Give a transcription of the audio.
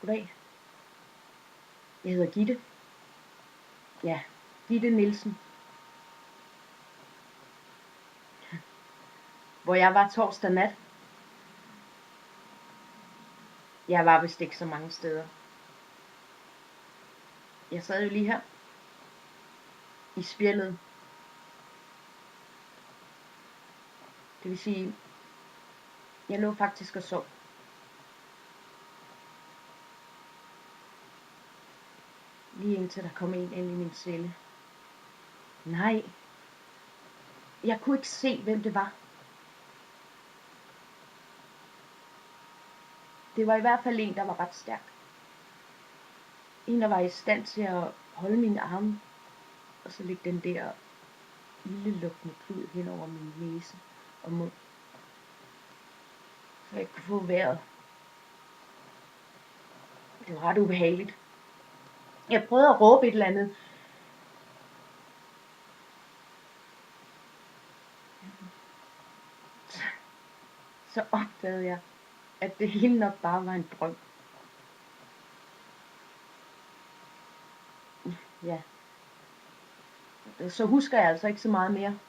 Goddag. Jeg hedder Gitte. Ja, Gitte Nielsen. Hvor jeg var torsdag nat. Jeg var vist ikke så mange steder. Jeg sad jo lige her. I spjældet. Det vil sige, jeg lå faktisk og sov. Lige indtil der kom en ind i min celle. Nej. Jeg kunne ikke se, hvem det var. Det var i hvert fald en, der var ret stærk. En, der var i stand til at holde mine arme, og så lægge den der ildelugtende klud hen over min næse og mund, så jeg kunne få vejret. Det var ret ubehageligt. Jeg prøvede at råbe et eller andet. Så opdagede jeg, at det hele nok bare var en drøm. Ja. Så husker jeg altså ikke så meget mere.